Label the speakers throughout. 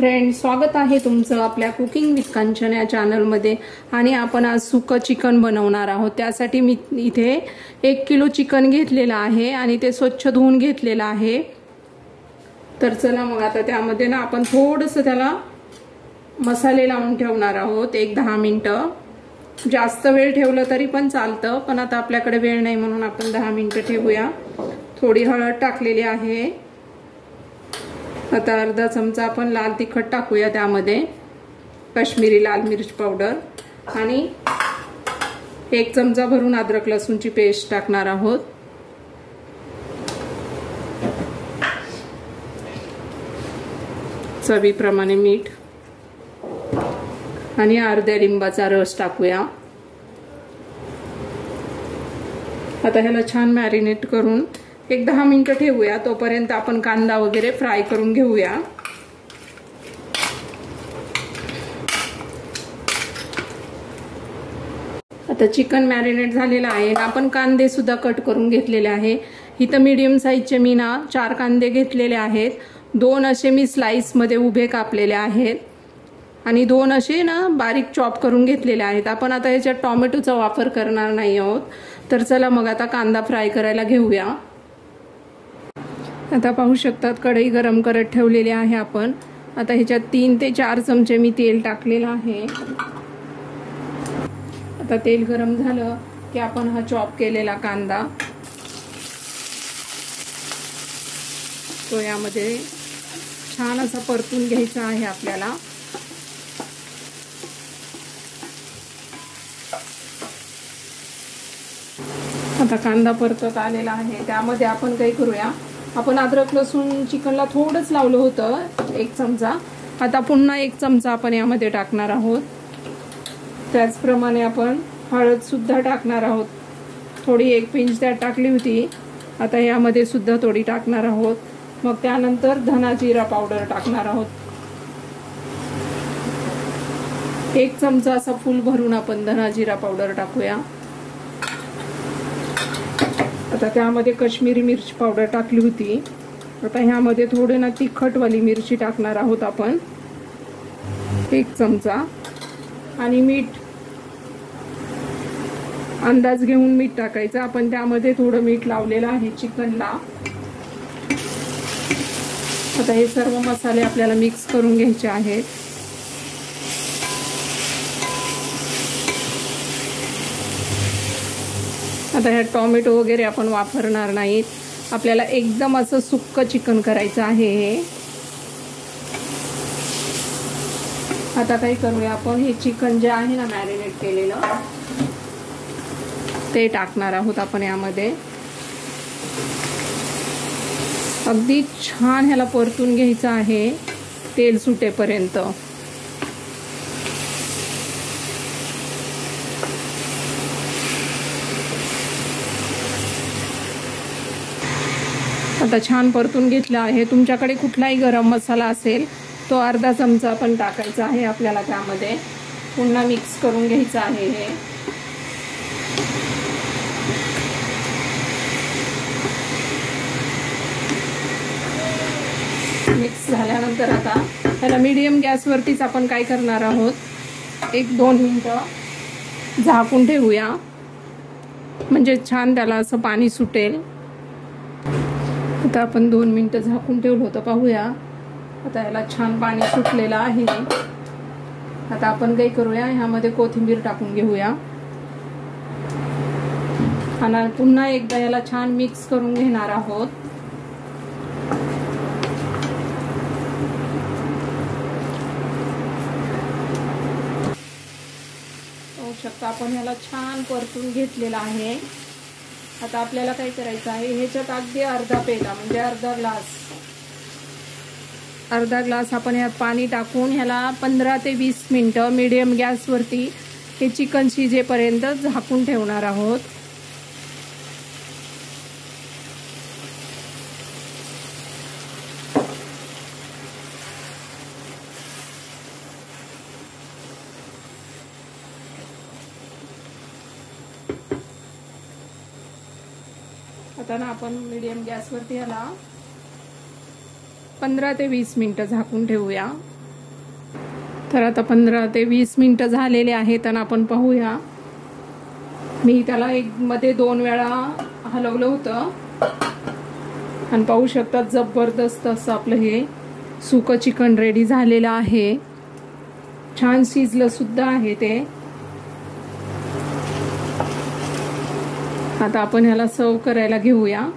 Speaker 1: Friends, स्वागत आहे तुमचं आपल्या कुकिंग विथ कांचन या चॅनलमध्ये। आणि आपण आज सुकं चिकन बनवणार आहोत। त्यासाठी मी इथे 1 किलो चिकन घेतलेलं आहे आणि ते स्वच्छ धुवून घेतलेलं आहे। तर चला मग आता त्यामध्ये ना आपण थोडंसं त्याला मसाले लावून ठेवणार आहोत 1-10 मिनिटं। जास्त वेळ ठेवलं तरी पण चालतं, पण आता आपल्याकडे वेळ नाही म्हणून आपण 10 मिनिटं ठेवूया। थोडी हळद टाकलेली आहे। आता अर्धा चमचा आपण लाल तिखट टाकूया, त्यामध्ये काश्मीरी लाल मिर्च पावडर आणि 1 चमचा भरून अद्रक लसूणची पेस्ट टाकणार आहोत। चवीप्रमाणे मीठ आणि अर्ध्या लिंबाचा रस टाकूया। आता ह्याला छान मॅरिनेट करून 1-10 मिनिटं ठेवूया। तोपर्यंत आपण कांदा वगैरे फ्राय करून घेऊया। आता चिकन मॅरिनेट झालेलं आहे। आपण कांदे सुद्धा कट करून घेतलेले आहे। इथं मीडियम साईजचे मी ना 4 कांदे घेतलेले आहेत। 2 असे मी स्लाइस मध्ये उभे कापलेले आहेत आणि 2 असे ना बारीक चॉप करून घेतलेले आहेत। आपण आता याच्यात टोमॅटोचा वापर करणार नाही आहोत। तर चला मग आता कांदा फ्राय करायला घेऊया। आता पाहू शकतात कढई गरम करत ठेवलेली आहे आपण। आता ह्याच्यात 3 ते 4 चमचे मी तेल टाकलेलं आहे। आता तेल गरम झालं की आपण हा चॉप केलेला कांदा तो यामध्ये छान असा परतून घ्यायचा आहे आपल्याला। आता कांदा परतत आलेला आहे। त्यामध्ये आपण काय करूया, आपण अद्रक लसूण चिकनला थोडंच लावलं होतं 1 चमचा। आता पुन्हा 1 चमचा आपण यामध्ये टाकणार आहोत। त्याचप्रमाणे आपण हळद सुद्धा टाकणार आहोत। थोडी 1 पिंच त्यात टाकली होती, आता यामध्ये सुद्धा थोडी टाकणार आहोत। मग त्यानंतर धना जिरा पावडर टाकणार आहोत। 1 चमचा असा फुल भरून आपण धना जिरा पावडर टाकूया। आता त्यामध्ये काश्मीरी मिर्च पावडर टाकली होती। आता ह्यामध्ये थोडे ना तिखटवाली मिरची टाकणार आहोत आपण 1 चमचा। आणि मीठ अंदाज घेऊन मीठ टाकायचं। आपण त्यामध्ये थोडं मीठ लावलेलं आहे चिकनला। आता हे सर्व मसाले आपल्याला मिक्स करून घ्यायचे आहेत। आता ह्यात टोमॅटो वगैरे आपण वापरणार नाहीत। आपल्याला एकदम असं सुक्कं चिकन करायचं आहे हे। आता काय करूया, आपण हे चिकन जे आहे ना मॅरिनेट केलेलं ते टाकणार आहोत आपण यामध्ये। अगदी छान ह्याला परतून घ्यायचं आहे तेल सुटेपर्यंत। आता छान परतून घेतलं आहे। तुमच्याकडे कुठलाही गरम मसाला असेल तो अर्धा चमचा आपण टाकायचा आहे आपल्याला त्यामध्ये। पुन्हा मिक्स करून घ्यायचं आहे हे। मिक्स झाल्यानंतर आता त्याला मीडियम गॅसवरतीच आपण काय करणार आहोत, 1-2 मिनिटं झाकून ठेवूया, म्हणजे छान त्याला असं पाणी सुटेल। आता आपण 2 मिनिटं झाकून ठेवलं होतं, पाहूया। आता याला छान पाणी सुटलेलं आहे। आता आपण काय करूया, ह्यामध्ये कोथिंबीर टाकून घेऊया आणि पुन्हा एकदा याला छान मिक्स करून घेणार आहोत। पाहू शकता आपण याला छान परतून घेतलेलं आहे। आता आपल्याला काय करायचं आहे, ह्याच्यात अगदी अर्धा पेला म्हणजे अर्धा ग्लास आपण यात पाणी टाकून ह्याला 15 ते 20 मिनिटं मीडियम गॅसवरती हे चिकन शिजेपर्यंत झाकून ठेवणार आहोत। आता ना आपण मीडियम गॅसवरती ह्याला 15 ते 20 मिनिटं झाकून ठेवूया। तर आता 15 ते 20 मिनिटं झालेले आहेत आणि आपण पाहूया. मी त्याला मध्ये 2 वेळा हलवलं होतं आणि पाहू शकता जबरदस्त असं आपलं हे सुकं चिकन रेडी झालेलं आहे. छान शिजलं सुद्धा आहे ते. आता आपण ह्याला सर्व करायला घेऊया.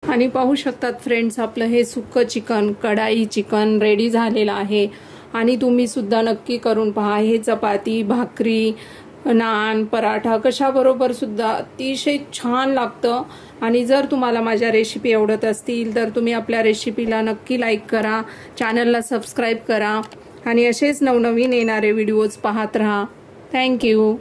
Speaker 1: आणि पाहू शकतात फ्रेंड्स, आपलं हे सुक्कं चिकन, कढाई चिकन रेडी झालेलं आहे. आणि तुम्ही सुद्धा नक्की करून पहा. हे चपाती, भाकरी, नान, पराठा कशाबरोबर सुद्धा अतिशय छान लागतं. आणि जर तुम्हाला माझ्या रेसिपी आवडत असतील तर तुम्ही आपल्या रेसिपीला नक्की लाईक करा, चॅनलला सबस्क्राईब करा आणि असेच नवनवीन येणारे व्हिडिओज पाहत राहा. थँक्यू.